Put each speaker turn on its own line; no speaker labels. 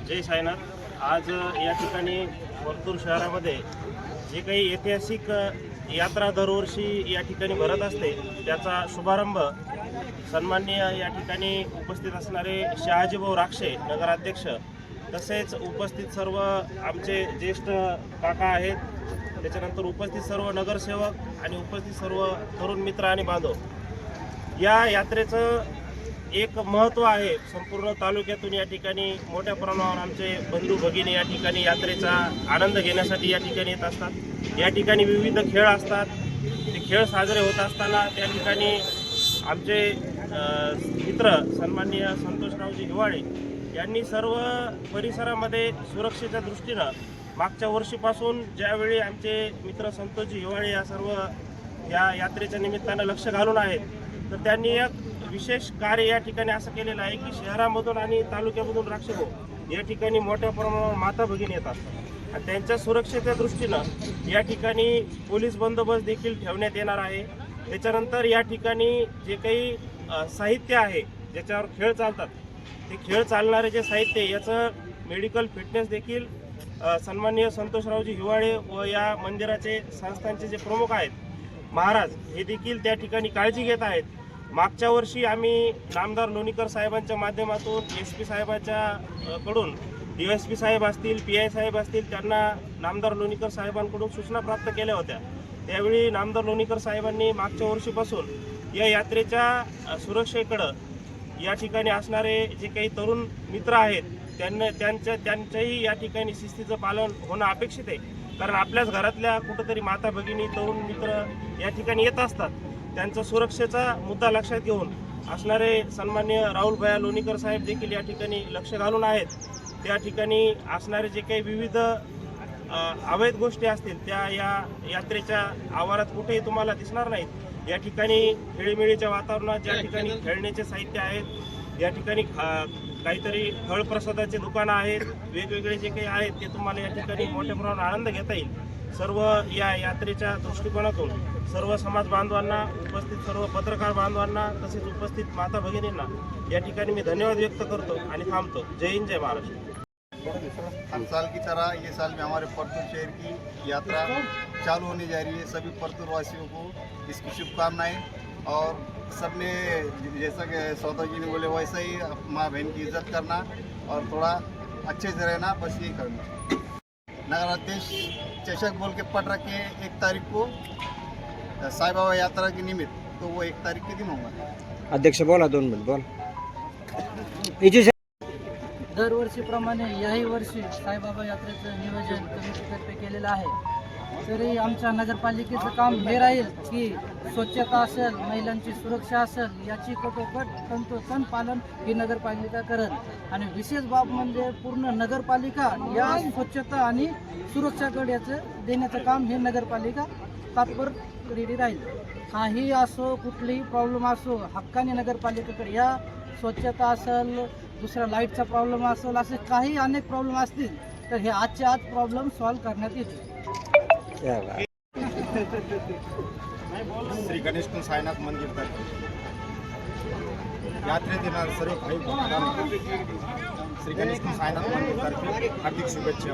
जय साईनाथ। आज या ठिकाणी परतूर शहरामध्ये जे काही ऐतिहासिक यात्रा दरवर्षी या ठिकाणी भरत असते त्याचा शुभारंभ सन्माननीय या ठिकाणी उपस्थित असणारे शहाजीभाऊ राक्षे नगराध्यक्ष तसेच उपस्थित सर्व आमचे ज्येष्ठ काका आहेत, त्याच्यानंतर उपस्थित सर्व नगरसेवक आणि उपस्थित सर्व तरुण मित्र आणि बांधव। या यात्रेचं एक महत्त्व आहे। संपूर्ण तालुक्यातून या ठिकाणी मोठ्या प्रमाणावर आमचे बंधू भगिनी या ठिकाणी यात्रेचा आनंद घेण्यासाठी या ठिकाणी येत असतात। या ठिकाणी विविध खेळ असतात, ते खेळ साजरे होत असताना त्या ठिकाणी आमचे मित्र सन्माननीय संतोषरावजी हिवाळे यांनी सर्व परिसरामध्ये सुरक्षेच्या दृष्टीनं मागच्या वर्षीपासून ज्यावेळी आमचे मित्र संतोषजी हिवाळे या सर्व या यात्रेच्या निमित्तानं लक्ष घालून आहेत, तर त्यांनी एक विशेष कार्य या ठिकाणी असं केलेलं आहे की शहरामधून आणि तालुक्यामधून राक्षभाऊ या ठिकाणी मोठ्या प्रमाणावर माता भगिनी येत असतात आणि त्यांच्या सुरक्षेच्या दृष्टीनं या ठिकाणी पोलीस बंदोबस्त देखील ठेवण्यात येणार आहे। त्याच्यानंतर या ठिकाणी जे काही साहित्य आहे ज्याच्यावर खेळ चालतात ते खेळ चालणारे जे साहित्य याचं मेडिकल फिटनेस देखील सन्माननीय संतोषरावजी हिवाळे व या मंदिराचे संस्थानचे जे प्रमुख आहेत महाराज हे देखील त्या ठिकाणी काळजी घेत आहेत। मागच्या वर्षी आम्ही नामदार लोणीकर साहेबांच्या माध्यमातून SP साहेबांच्या कडून DSP साहेब असतील, PI साहेब असतील, त्यांना नामदार लोणीकर साहेबांकडून सूचना प्राप्त केल्या होत्या। त्यावेळी नामदार लोणीकर साहेबांनी मागच्या वर्षीपासून या यात्रेच्या सुरक्षेकडं या ठिकाणी असणारे जे काही तरुण मित्र आहेत त्यांच्याही या ठिकाणी शिस्तीचं पालन होणं अपेक्षित आहे, कारण आपल्याच घरातल्या कुठंतरी माता भगिनी तरुण मित्र या ठिकाणी येत असतात। त्यांचा सुरक्षेचा मुद्दा लक्षात घेऊन असणारे सन्माननीय राहुल भैया लोणीकर साहेब देखील या ठिकाणी लक्ष घालून आहेत। त्या ठिकाणी असणारे जे काही विविध अवैध गोष्टी असतील त्या या यात्रेच्या आवारात कुठेही तुम्हाला दिसणार नाहीत। या ठिकाणी खेळीमेळीच्या वातावरणात ज्या ठिकाणी खेळण्याचे साहित्य आहेत, या ठिकाणी काहीतरी फळप्रसादाचे दुकानं आहेत, वेगवेगळे जे काही आहेत ते तुम्हाला या ठिकाणी मोठ्या प्रमाणात आनंद घेता येईल। सर्व या यात्रेच्या दृष्टिकोनातून सर्व समाज बांधवांना, उपस्थित सर्व पत्रकार बांधवांना तसेच उपस्थित माता भगिनींना या ठिकाणी मी धन्यवाद व्यक्त करतो आणि थांबतो। जय हिंद, जय महाराष्ट्र।
हर साल की तरह ये साल में हमारे परतूर शहर की यात्रा चालू होने जा रही है। सभी परतूर वासियों को इसकी शुभकामनाएं और सबने जैसा कि सौदा जी ने बोले वैसा ही माँ बहन की इज्जत करना और थोड़ा अच्छे से रहना, बस यही करना। नगराध्यक्ष चषक बोल के पट रखे 1 तारीख को साई बाबा यात्रा के निमित्त, तो वो 1 तारीख के दिन होगा।
अध्यक्ष बोला 2 मिनिट बोल।
दरवर्षीप्रमाणे याही वर्षी साईबाबा यात्रेचं नियोजन कमिटीतर्फे केलेलं आहे। तरी आमच्या नगरपालिकेचं काम हे राहील की स्वच्छता असेल, महिलांची सुरक्षा असेल, याची कटोकट तंतोतंत पालन ही नगरपालिका करेल आणि विशेष बाब म्हणजे पूर्ण नगरपालिका या स्वच्छता आणि सुरक्षाकडे याचं देण्याचं काम हे नगरपालिका तात्पर रेडी राहील। काही असो, कुठलीही प्रॉब्लेम असो, हक्काने नगरपालिकेकडे या स्वच्छता असेल, दुसरा लाईटचा प्रॉब्लेम असेल, असे काही अनेक प्रॉब्लेम असतील तर हे आजच्या आज प्रॉब्लेम सॉल्व करण्यात येतील।
श्री गणेश कुंड साईनाथ मंदिर तक यात्रेत येणार सर्व भाई भक्तांना श्री गणेश कुंड साईनाथ मंदिर तर्फे हार्दिक शुभेच्छा।